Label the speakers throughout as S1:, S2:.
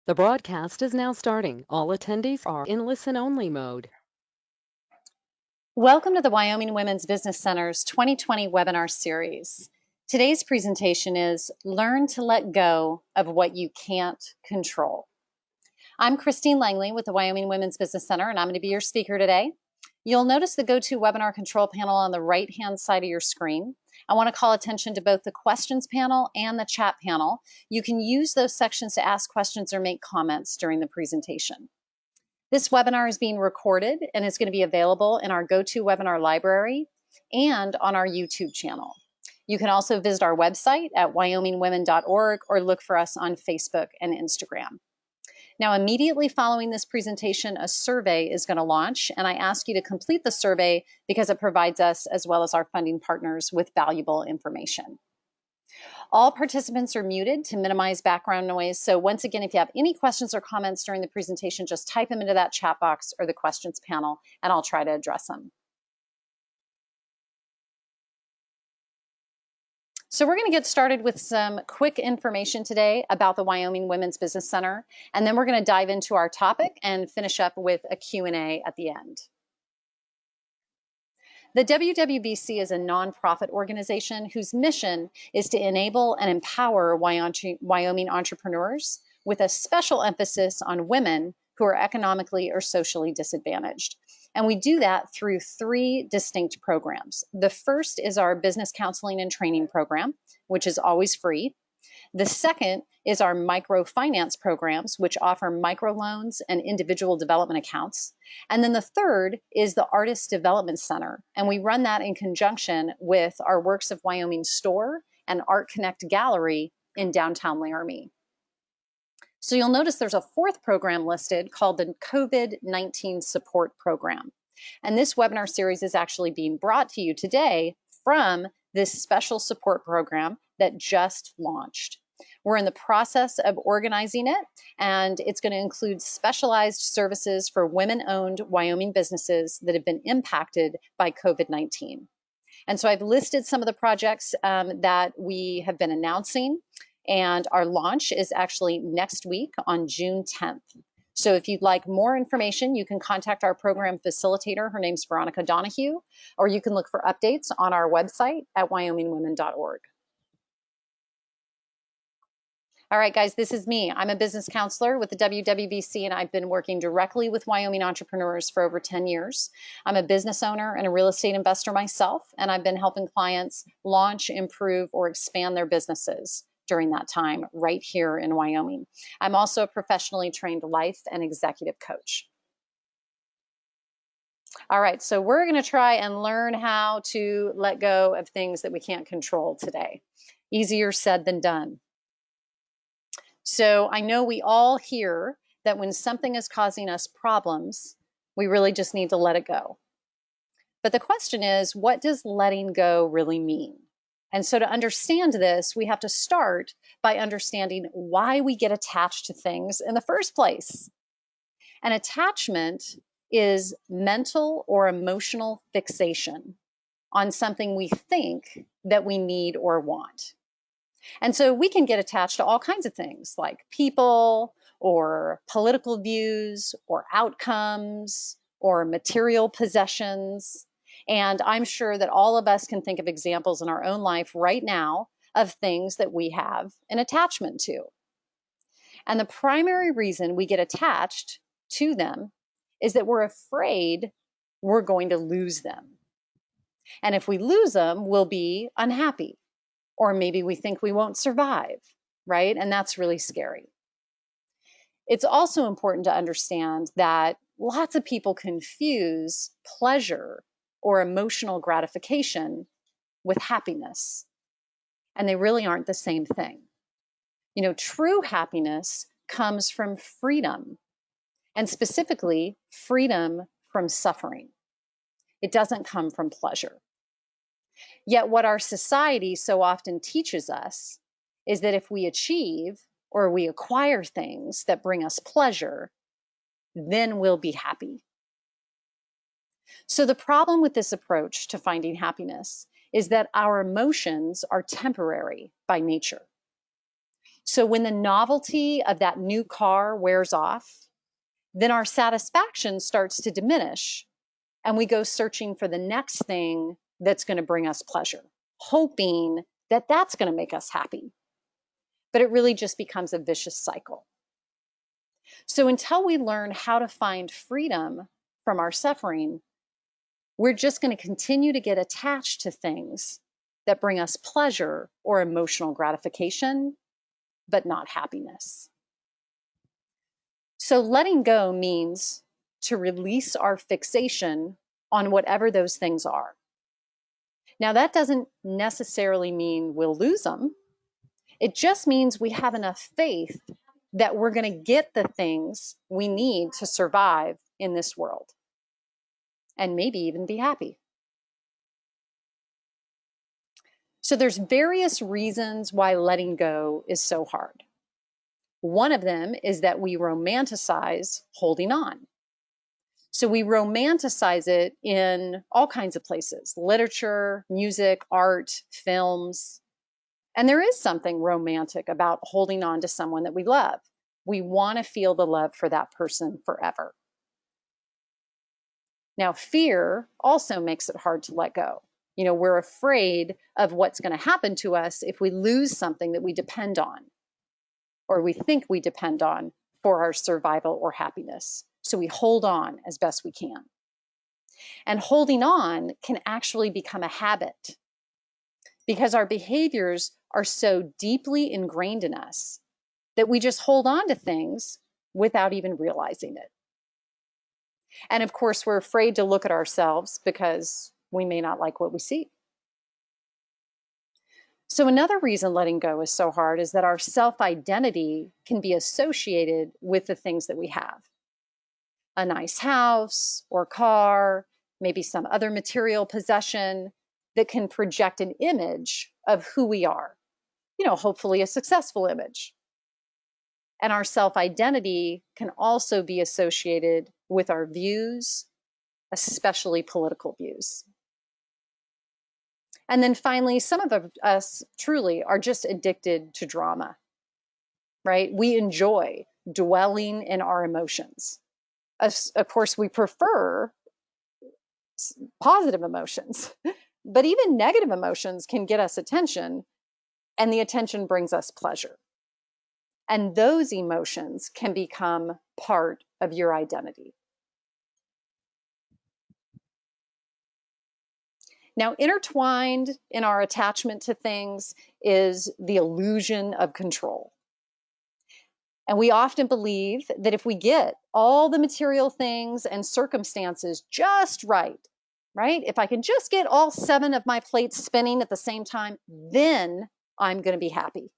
S1: The broadcast is now starting. All attendees are in listen-only mode.
S2: Welcome to the Wyoming Women's Business Center's 2020 webinar series. Today's presentation is Learn to Let Go of What You Can't Control. I'm Christine Langley with the Wyoming Women's Business Center, and I'm going to be your speaker today. You'll notice the GoToWebinar control panel on the right-hand side of your screen. I want to call attention to both the questions panel and the chat panel. You can use those sections to ask questions or make comments during the presentation. This webinar is being recorded and is going to be available in our GoToWebinar library and on our YouTube channel. You can also visit our website at wyomingwomen.org or look for us on Facebook and Instagram. Now, immediately following this presentation, a survey is going to launch, and I ask you to complete the survey because it provides us, as well as our funding partners, with valuable information. All participants are muted to minimize background noise. So once again, if you have any questions or comments during the presentation, just type them into that chat box or the questions panel, and I'll try to address them. So we're going to get started with some quick information today about the Wyoming Women's Business Center, and then we're going to dive into our topic and finish up with a Q&A at the end. The WWBC is a nonprofit organization whose mission is to enable and empower Wyoming entrepreneurs with a special emphasis on women who are economically or socially disadvantaged. And we do that through three distinct programs. The first is our business counseling and training program, which is always free. The second is our microfinance programs, which offer microloans and individual development accounts. And then the third is the Artist Development Center. And we run that in conjunction with our Works of Wyoming store and Art Connect Gallery in downtown Laramie. So you'll notice there's a fourth program listed called the COVID-19 Support Program. And this webinar series is actually being brought to you today from this special support program that just launched. We're in the process of organizing it, and it's going to include specialized services for women-owned Wyoming businesses that have been impacted by COVID-19. And so I've listed some of the projects that we have been announcing, and our launch is actually next week on June 10th. So if you'd like more information, you can contact our program facilitator. Her name's Veronica Donahue, or you can look for updates on our website at wyomingwomen.org. All right, guys, this is me. I'm a business counselor with the WWBC, and I've been working directly with Wyoming entrepreneurs for over 10 years. I'm a business owner and a real estate investor myself, and I've been helping clients launch, improve, or expand their businesses during that time right here in Wyoming. I'm also a professionally trained life and executive coach. All right, so we're going to try and learn how to let go of things that we can't control today. Easier said than done. So I know we all hear that when something is causing us problems, we really just need to let it go. But the question is, what does letting go really mean? And so to understand this, we have to start by understanding why we get attached to things in the first place. An attachment is mental or emotional fixation on something we think that we need or want. And so we can get attached to all kinds of things like people or political views or outcomes or material possessions. And I'm sure that all of us can think of examples in our own life right now of things that we have an attachment to. And the primary reason we get attached to them is that we're afraid we're going to lose them. And if we lose them, we'll be unhappy. Or maybe we think we won't survive, right? And that's really scary. It's also important to understand that lots of people confuse pleasure or emotional gratification with happiness. And they really aren't the same thing. You know, true happiness comes from freedom, and specifically freedom from suffering. It doesn't come from pleasure. Yet what our society so often teaches us is that if we achieve or we acquire things that bring us pleasure, then we'll be happy. So the problem with this approach to finding happiness is that our emotions are temporary by nature. So when the novelty of that new car wears off, then our satisfaction starts to diminish and we go searching for the next thing that's going to bring us pleasure, hoping that that's going to make us happy. But it really just becomes a vicious cycle. So until we learn how to find freedom from our suffering, we're just going to continue to get attached to things that bring us pleasure or emotional gratification, but not happiness. So letting go means to release our fixation on whatever those things are. Now, that doesn't necessarily mean we'll lose them. It just means we have enough faith that we're going to get the things we need to survive in this world and maybe even be happy. So there's various reasons why letting go is so hard. One of them is that we romanticize holding on. So we romanticize it in all kinds of places: literature, music, art, films. And there is something romantic about holding on to someone that we love. We want to feel the love for that person forever. Now, fear also makes it hard to let go. We're afraid of what's going to happen to us if we lose something that we depend on, or we think we depend on for our survival or happiness. So we hold on as best we can. And holding on can actually become a habit because our behaviors are so deeply ingrained in us that we just hold on to things without even realizing it. And of course, we're afraid to look at ourselves because we may not like what we see. So another reason letting go is so hard is that our self-identity can be associated with the things that we have. A nice house or car, maybe some other material possession that can project an image of who we are, hopefully a successful image. And our self-identity can also be associated with our views, especially political views. And then finally, some of us truly are just addicted to drama, right? We enjoy dwelling in our emotions. Of course, we prefer positive emotions, but even negative emotions can get us attention, and the attention brings us pleasure. And those emotions can become part of your identity. Now, intertwined in our attachment to things is the illusion of control. And we often believe that if we get all the material things and circumstances just right, if I can just get all 7 of my plates spinning at the same time, then I'm going to be happy.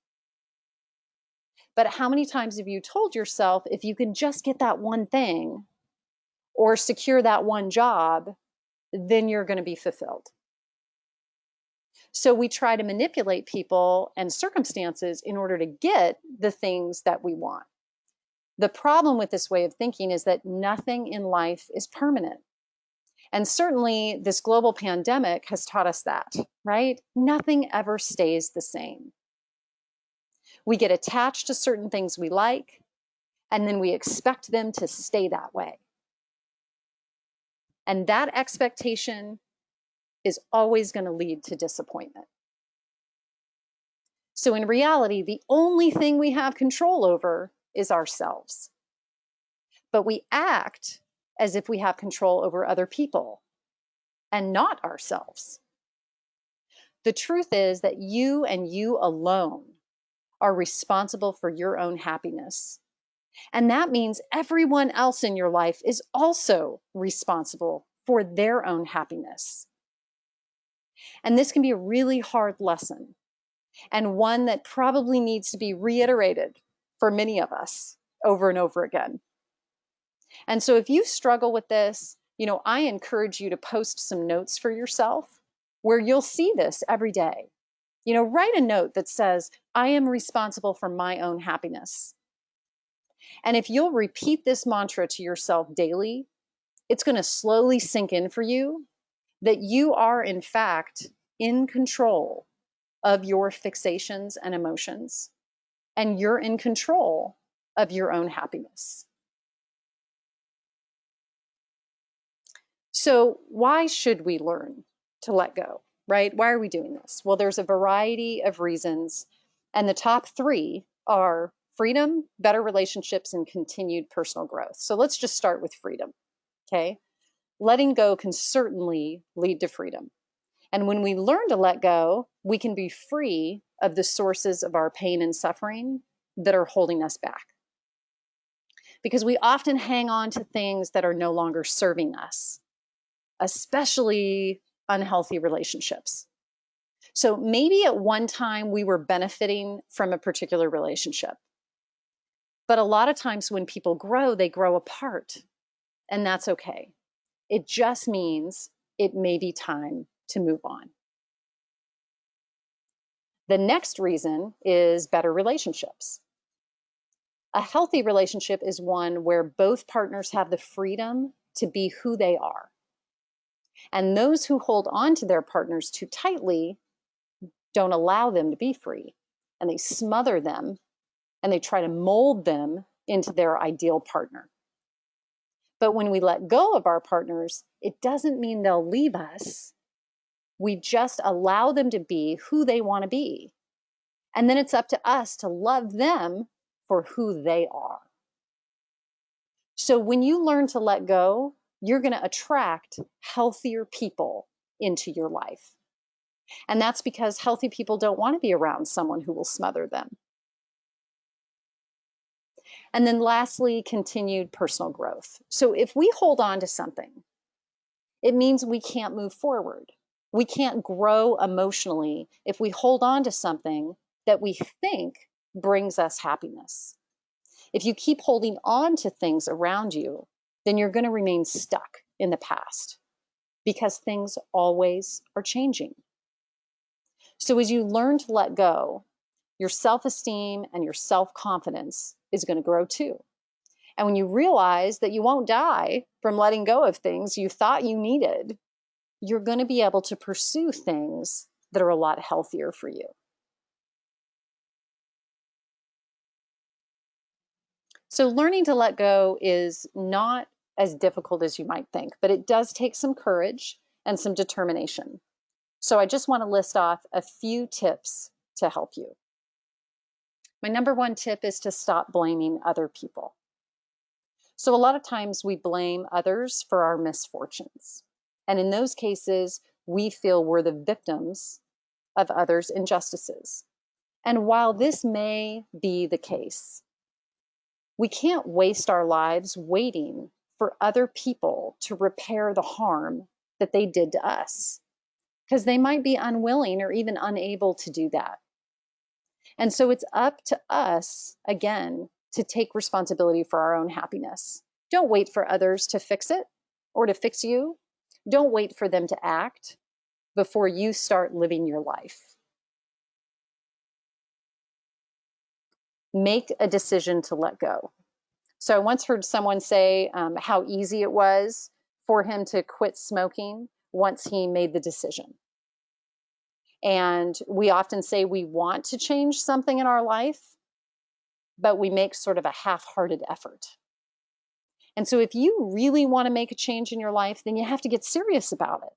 S2: But how many times have you told yourself, if you can just get that one thing or secure that one job, then you're going to be fulfilled? So we try to manipulate people and circumstances in order to get the things that we want. The problem with this way of thinking is that nothing in life is permanent. And certainly this global pandemic has taught us that, right? Nothing ever stays the same. We get attached to certain things we like, and then we expect them to stay that way. And that expectation is always going to lead to disappointment. So in reality, the only thing we have control over is ourselves. But we act as if we have control over other people and not ourselves. The truth is that you and you alone are responsible for your own happiness. And that means everyone else in your life is also responsible for their own happiness. And this can be a really hard lesson, and one that probably needs to be reiterated for many of us over and over again. And so if you struggle with this, I encourage you to post some notes for yourself where you'll see this every day. Write a note that says, I am responsible for my own happiness. And if you'll repeat this mantra to yourself daily, it's going to slowly sink in for you that you are, in fact, in control of your fixations and emotions. and you're in control of your own happiness. So, why should we learn to let go, right? Why are we doing this? Well, there's a variety of reasons, and the top three are freedom, better relationships, and continued personal growth. So, let's just start with freedom, okay? Letting go can certainly lead to freedom. And when we learn to let go, we can be free of the sources of our pain and suffering that are holding us back. Because we often hang on to things that are no longer serving us, especially unhealthy relationships. So maybe at one time we were benefiting from a particular relationship. But a lot of times when people grow, they grow apart, and that's okay. It just means it may be time to move on. The next reason is better relationships. A healthy relationship is one where both partners have the freedom to be who they are. And those who hold on to their partners too tightly don't allow them to be free. And they smother them and they try to mold them into their ideal partner. But when we let go of our partners, it doesn't mean they'll leave us. We just allow them to be who they want to be. And then it's up to us to love them for who they are. So when you learn to let go, you're going to attract healthier people into your life. And that's because healthy people don't want to be around someone who will smother them. And then lastly, continued personal growth. So if we hold on to something, it means we can't move forward. We can't grow emotionally if we hold on to something that we think brings us happiness. If you keep holding on to things around you, then you're going to remain stuck in the past because things always are changing. So as you learn to let go, your self-esteem and your self-confidence is going to grow too. And when you realize that you won't die from letting go of things you thought you needed, you're going to be able to pursue things that are a lot healthier for you. So learning to let go is not as difficult as you might think, but it does take some courage and some determination. So I just want to list off a few tips to help you. My number one tip is to stop blaming other people. So a lot of times we blame others for our misfortunes. And in those cases, we feel we're the victims of others' injustices. And while this may be the case, we can't waste our lives waiting for other people to repair the harm that they did to us, because they might be unwilling or even unable to do that. And so it's up to us, again, to take responsibility for our own happiness. Don't wait for others to fix it or to fix you. Don't wait for them to act before you start living your life. Make a decision to let go. So I once heard someone say how easy it was for him to quit smoking once he made the decision. And we often say we want to change something in our life, but we make sort of a half-hearted effort. And so if you really want to make a change in your life, then you have to get serious about it.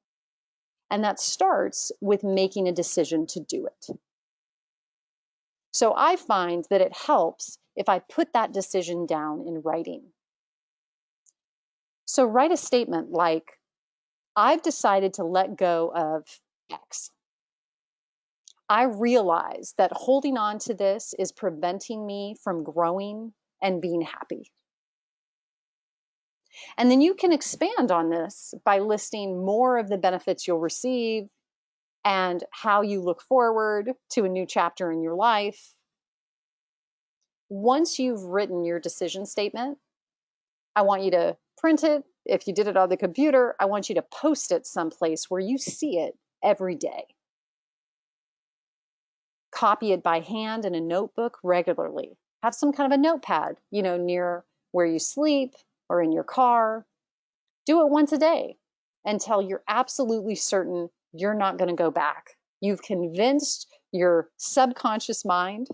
S2: And that starts with making a decision to do it. So I find that it helps if I put that decision down in writing. So write a statement like, I've decided to let go of X. I realize that holding on to this is preventing me from growing and being happy. And then you can expand on this by listing more of the benefits you'll receive and how you look forward to a new chapter in your life. Once you've written your decision statement, I want you to print it. If you did it on the computer, I want you to post it someplace where you see it every day. Copy it by hand in a notebook regularly. Have some kind of a notepad, near where you sleep or in your car. Do it once a day until you're absolutely certain you're not going to go back. You've convinced your subconscious mind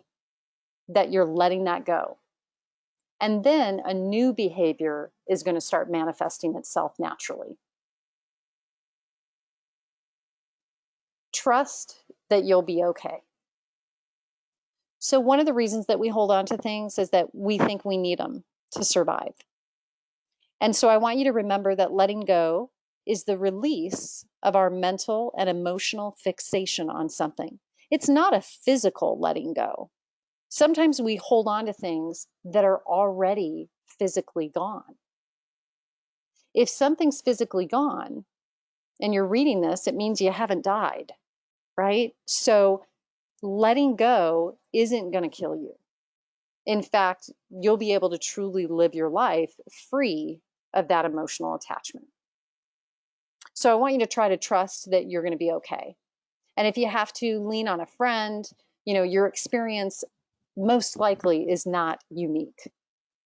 S2: that you're letting that go. And then a new behavior is going to start manifesting itself naturally. Trust that you'll be okay. So one of the reasons that we hold on to things is that we think we need them to survive. And so I want you to remember that letting go is the release of our mental and emotional fixation on something. It's not a physical letting go. Sometimes we hold on to things that are already physically gone. If something's physically gone and you're reading this, it means you haven't died, right? So letting go isn't going to kill you. In fact, you'll be able to truly live your life free of that emotional attachment. So I want you to try to trust that you're going to be okay. And if you have to lean on a friend, your experience most likely is not unique.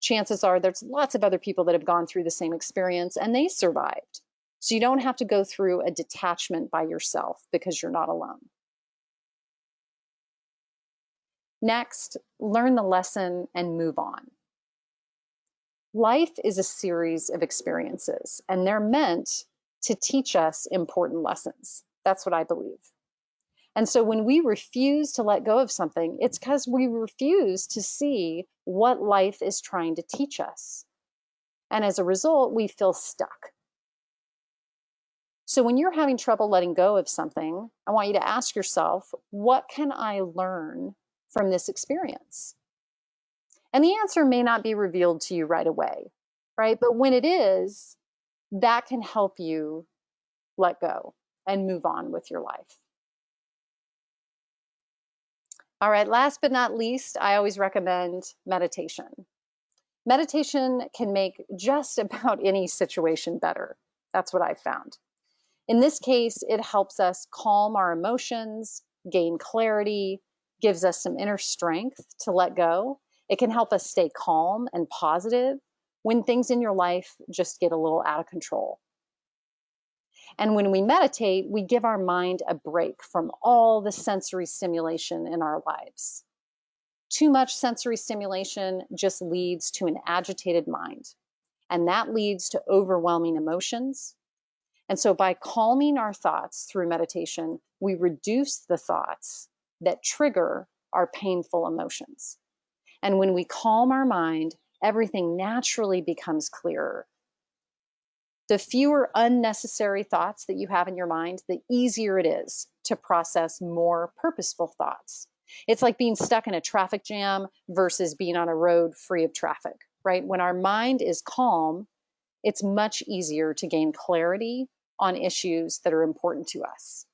S2: Chances are there's lots of other people that have gone through the same experience and they survived. So you don't have to go through a detachment by yourself because you're not alone. Next, learn the lesson and move on. Life is a series of experiences, and they're meant to teach us important lessons. That's what I believe. And so when we refuse to let go of something, it's because we refuse to see what life is trying to teach us. And as a result, we feel stuck. So when you're having trouble letting go of something, I want you to ask yourself, what can I learn from this experience? And the answer may not be revealed to you right away, right? But when it is, that can help you let go and move on with your life. All right, last but not least, I always recommend meditation. Meditation can make just about any situation better. That's what I've found. In this case, it helps us calm our emotions, gain clarity, gives us some inner strength to let go. It can help us stay calm and positive when things in your life just get a little out of control. And when we meditate, we give our mind a break from all the sensory stimulation in our lives. Too much sensory stimulation just leads to an agitated mind, and that leads to overwhelming emotions. And so by calming our thoughts through meditation, we reduce the thoughts that trigger our painful emotions. And when we calm our mind, everything naturally becomes clearer. The fewer unnecessary thoughts that you have in your mind, the easier it is to process more purposeful thoughts. It's like being stuck in a traffic jam versus being on a road free of traffic, right? When our mind is calm, it's much easier to gain clarity on issues that are important to us.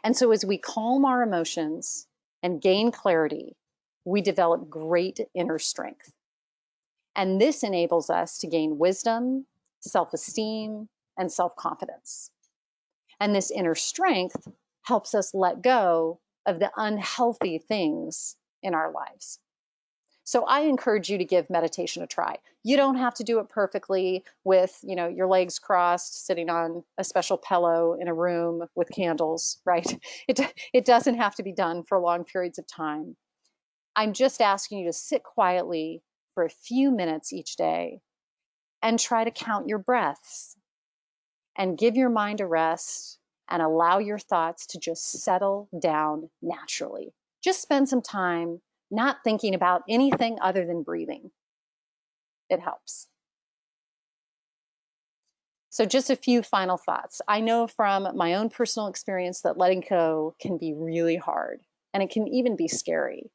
S2: And so as we calm our emotions and gain clarity, we develop great inner strength. And this enables us to gain wisdom, self-esteem, and self-confidence. And this inner strength helps us let go of the unhealthy things in our lives. So I encourage you to give meditation a try. You don't have to do it perfectly with, your legs crossed, sitting on a special pillow in a room with candles, right? It doesn't have to be done for long periods of time. I'm just asking you to sit quietly for a few minutes each day and try to count your breaths and give your mind a rest and allow your thoughts to just settle down naturally. Just spend some time not thinking about anything other than breathing. It helps. So just a few final thoughts. I know from my own personal experience that letting go can be really hard, and it can even be scary.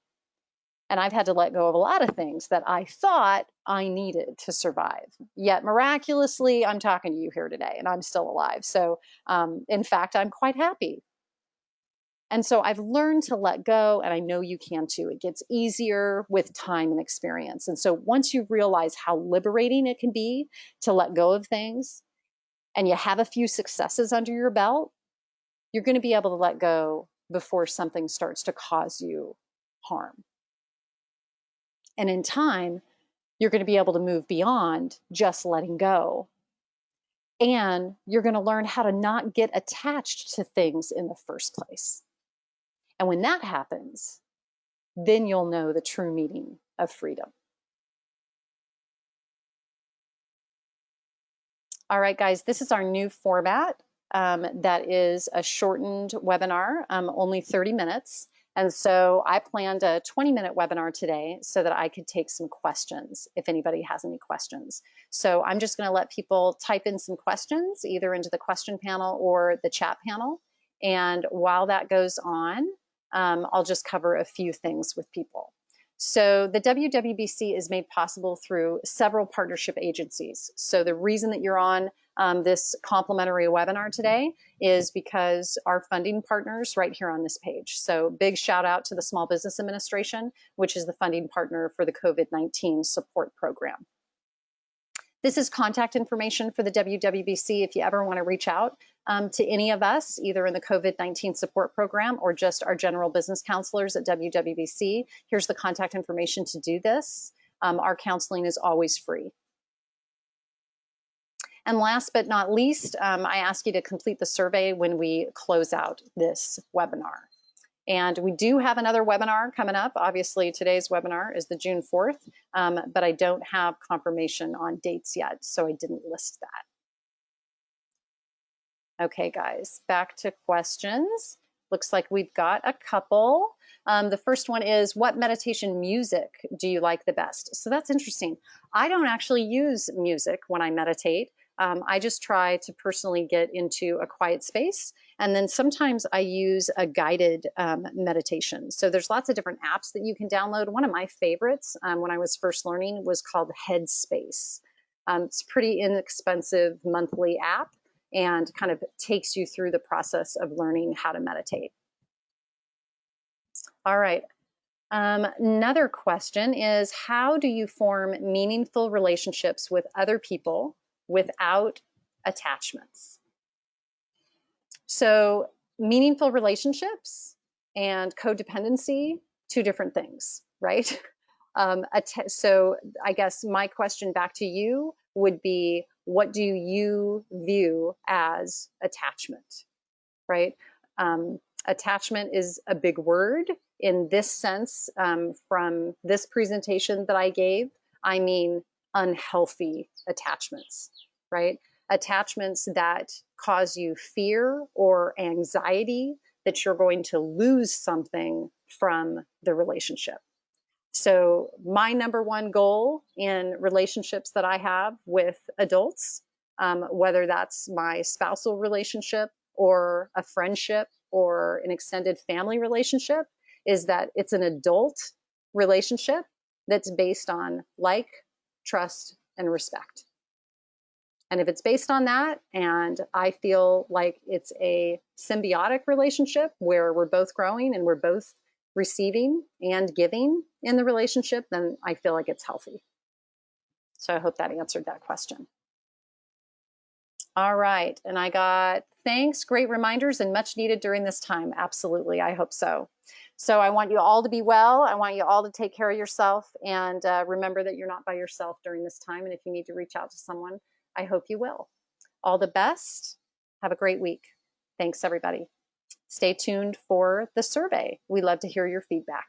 S2: And I've had to let go of a lot of things that I thought I needed to survive. Yet miraculously, I'm talking to you here today and I'm still alive. So in fact, I'm quite happy. And so I've learned to let go, and I know you can too. It gets easier with time and experience. And so once you realize how liberating it can be to let go of things, and you have a few successes under your belt, you're going to be able to let go before something starts to cause you harm. And in time, you're going to be able to move beyond just letting go. And you're going to learn how to not get attached to things in the first place. And when that happens, then you'll know the true meaning of freedom. All right, guys, this is our new format. That is a shortened webinar, only 30 minutes. And so I planned a 20-minute webinar today so that I could take some questions if anybody has any questions. So I'm just going to let people type in some questions either into the question panel or the chat panel. And while that goes on, I'll just cover a few things with people. So the WWBC is made possible through several partnership agencies. So the reason that you're on this complimentary webinar today is because our funding partners right here on this page. So big shout out to the Small Business Administration, which is the funding partner for the COVID-19 support program. This is contact information for the WWBC if you ever want to reach out to any of us, either in the COVID-19 support program or just our general business counselors at WWBC. Here's the contact information to do this. Our counseling is always free. And last but not least, I ask you to complete the survey when we close out this webinar. And we do have another webinar coming up. Obviously, today's webinar is the June 4th, but I don't have confirmation on dates yet, so I didn't list that. Okay, guys, back to questions. Looks like we've got a couple. The first one is, what meditation music do you like the best? So that's interesting. I don't actually use music when I meditate. I just try to personally get into a quiet space. And then sometimes I use a guided meditation. So there's lots of different apps that you can download. One of my favorites when I was first learning was called Headspace. It's a pretty inexpensive monthly app and kind of takes you through the process of learning how to meditate. All right. Another question is, how do you form meaningful relationships with other people without attachments? So meaningful relationships and codependency, two different things, right? So I guess my question back to you would be, what do you view as attachment, right? Attachment is a big word in this sense. From this presentation that I gave, I mean unhealthy attachments, right? Attachments that cause you fear or anxiety that you're going to lose something from the relationship. So my number one goal in relationships that I have with adults, whether that's my spousal relationship or a friendship or an extended family relationship, is that it's an adult relationship that's based on like, trust, and respect. And if it's based on that, and I feel like it's a symbiotic relationship where we're both growing and we're both receiving and giving in the relationship, then I feel like it's healthy. So I hope that answered that question. All right, and I got thanks, great reminders, and much needed during this time. Absolutely, I hope so. So I want you all to be well. I want you all to take care of yourself, and remember that you're not by yourself during this time. And if you need to reach out to someone, I hope you will. All the best. Have a great week. Thanks, everybody. Stay tuned for the survey. We love to hear your feedback.